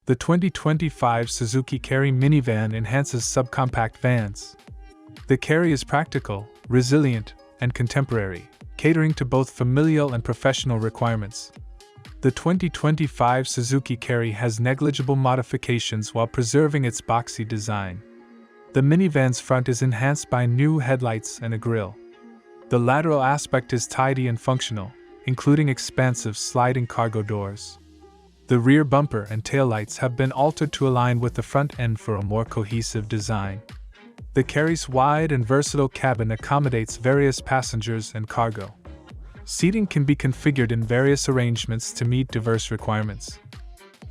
The 2025 Suzuki Carry Minivan enhances subcompact vans. The Carry is practical, resilient, and contemporary, catering to both familial and professional requirements. The 2025 Suzuki Carry has negligible modifications while preserving its boxy design. The minivan's front is enhanced by new headlights and a grille. The lateral aspect is tidy and functional, including expansive sliding cargo doors. The rear bumper and taillights have been altered to align with the front end for a more cohesive design. The Carry's wide and versatile cabin accommodates various passengers and cargo. Seating can be configured in various arrangements to meet diverse requirements.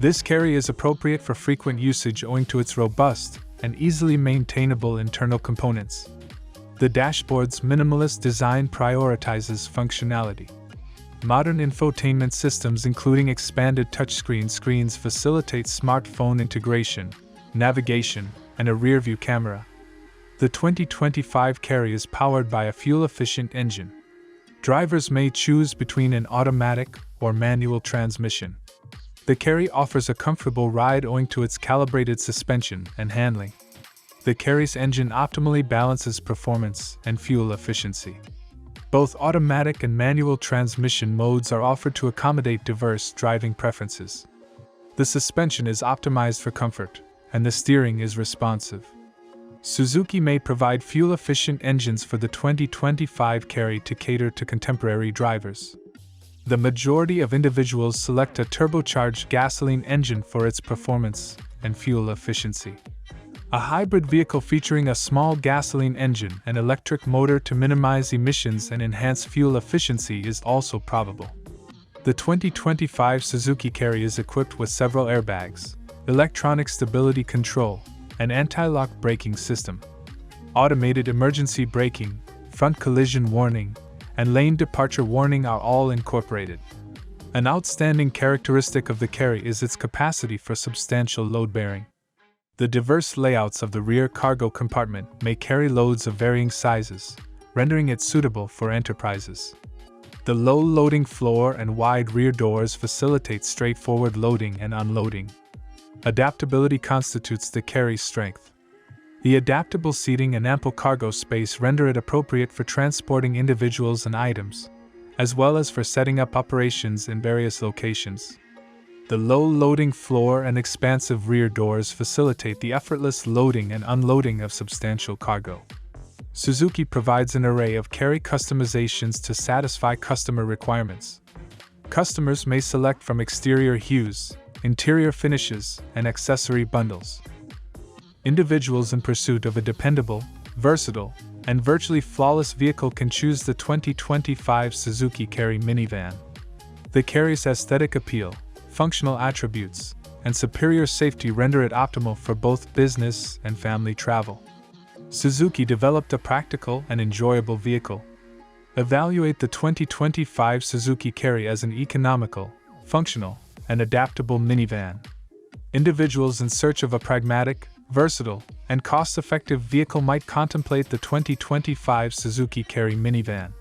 This Carry is appropriate for frequent usage owing to its robust and easily maintainable internal components. The dashboard's minimalist design prioritizes functionality. Modern infotainment systems including expanded touchscreen screens facilitate smartphone integration, navigation, and a rearview camera. The 2025 Carry is powered by a fuel-efficient engine. Drivers may choose between an automatic or manual transmission. The Carry offers a comfortable ride owing to its calibrated suspension and handling. The Carry's engine optimally balances performance and fuel efficiency. Both automatic and manual transmission modes are offered to accommodate diverse driving preferences. The suspension is optimized for comfort, and the steering is responsive. Suzuki may provide fuel-efficient engines for the 2025 Carry to cater to contemporary drivers. The majority of individuals select a turbocharged gasoline engine for its performance and fuel efficiency. A hybrid vehicle featuring a small gasoline engine and electric motor to minimize emissions and enhance fuel efficiency is also probable. The 2025 Suzuki Carry is equipped with several airbags, electronic stability control, an anti-lock braking system. Automated emergency braking, front collision warning, and lane departure warning are all incorporated. An outstanding characteristic of the Carry is its capacity for substantial load bearing. The diverse layouts of the rear cargo compartment may carry loads of varying sizes, rendering it suitable for enterprises. The low loading floor and wide rear doors facilitate straightforward loading and unloading. Adaptability constitutes the Carry's strength. The adaptable seating and ample cargo space render it appropriate for transporting individuals and items, as well as for setting up operations in various locations. The low loading floor and expansive rear doors facilitate the effortless loading and unloading of substantial cargo. Suzuki provides an array of Carry customizations to satisfy customer requirements. Customers may select from exterior hues, interior finishes, and accessory bundles. Individuals in pursuit of a dependable, versatile, and virtually flawless vehicle can choose the 2025 Suzuki Carry Minivan. The Carry's aesthetic appeal, functional attributes, and superior safety render it optimal for both business and family travel. Suzuki developed a practical and enjoyable vehicle. Evaluate the 2025 Suzuki Carry as an economical, functional, and adaptable minivan. Individuals in search of a pragmatic, versatile, and cost-effective vehicle might contemplate the 2025 Suzuki Carry Minivan.